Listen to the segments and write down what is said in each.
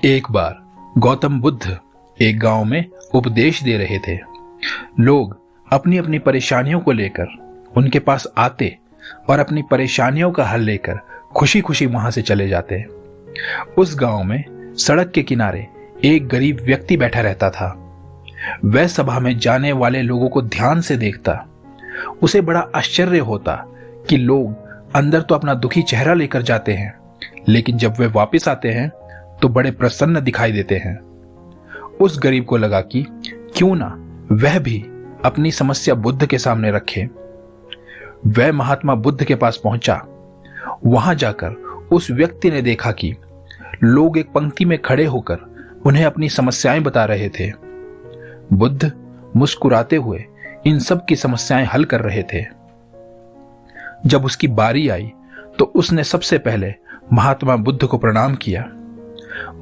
एक बार गौतम बुद्ध एक गांव में उपदेश दे रहे थे। लोग अपनी अपनी परेशानियों को लेकर उनके पास आते और अपनी परेशानियों का हल लेकर खुशी खुशी वहां से चले जाते। उस गांव में सड़क के किनारे एक गरीब व्यक्ति बैठा रहता था। वह सभा में जाने वाले लोगों को ध्यान से देखता। उसे बड़ा आश्चर्य होता कि लोग अंदर तो अपना दुखी चेहरा लेकर जाते हैं, लेकिन जब वे वापस आते हैं तो बड़े प्रसन्न दिखाई देते हैं। उस गरीब को लगा कि क्यों ना वह भी अपनी समस्या बुद्ध के सामने रखे। वह महात्मा बुद्ध के पास पहुंचा। वहां जाकर उस व्यक्ति ने देखा कि लोग एक पंक्ति में खड़े होकर उन्हें अपनी समस्याएं बता रहे थे। बुद्ध मुस्कुराते हुए इन सब की समस्याएं हल कर रहे थे। जब उसकी बारी आई तो उसने सबसे पहले महात्मा बुद्ध को प्रणाम किया।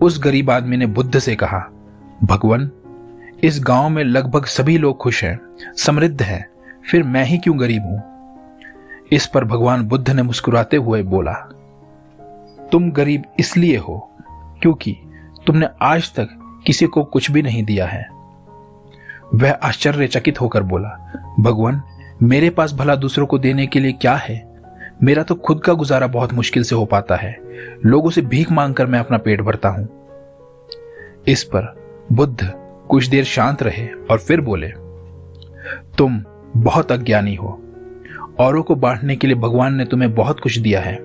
उस गरीब आदमी ने बुद्ध से कहा, भगवान, इस गांव में लगभग सभी लोग खुश हैं, समृद्ध हैं, फिर मैं ही क्यों गरीब हूं? इस पर भगवान बुद्ध ने मुस्कुराते हुए बोला, तुम गरीब इसलिए हो क्योंकि तुमने आज तक किसी को कुछ भी नहीं दिया है। वह आश्चर्यचकित होकर बोला, भगवान, मेरे पास भला दूसरों को देने के लिए क्या है? मेरा तो खुद का गुजारा बहुत मुश्किल से हो पाता है। लोगों से भीख मांगकर मैं अपना पेट भरता हूं। इस पर बुद्ध कुछ देर शांत रहे और फिर बोले, तुम बहुत अज्ञानी हो। औरों को बांटने के लिए भगवान ने तुम्हें बहुत कुछ दिया है,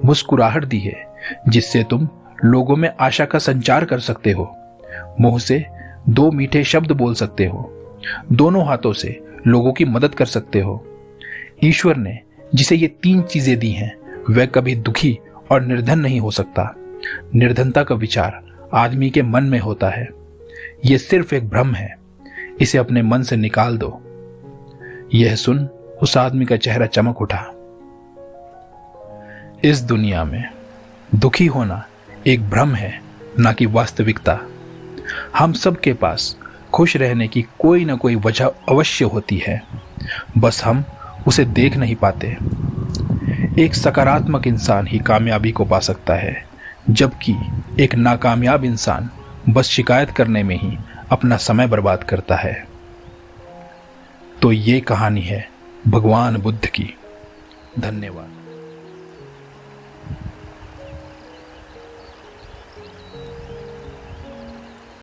मुस्कुराहट दी है जिससे तुम लोगों में आशा का संचार कर सकते हो, मुंह से दो मीठे शब्द बोल सकते हो, दोनों हाथों से लोगों की मदद कर सकते हो। ईश्वर ने जिसे ये तीन चीजें दी हैं वह कभी दुखी और निर्धन नहीं हो सकता। निर्धनता का विचार आदमी के मन में होता है। यह सिर्फ एक भ्रम है, इसे अपने मन से निकाल दो। यह सुन उस आदमी का चेहरा चमक उठा। इस दुनिया में दुखी होना एक भ्रम है, ना कि वास्तविकता। हम सबके पास खुश रहने की कोई ना कोई वजह अवश्य होती है, बस हम उसे देख नहीं पाते। एक सकारात्मक इंसान ही कामयाबी को पा सकता है, जबकि एक नाकामयाब इंसान बस शिकायत करने में ही अपना समय बर्बाद करता है। तो ये कहानी है भगवान बुद्ध की। धन्यवाद।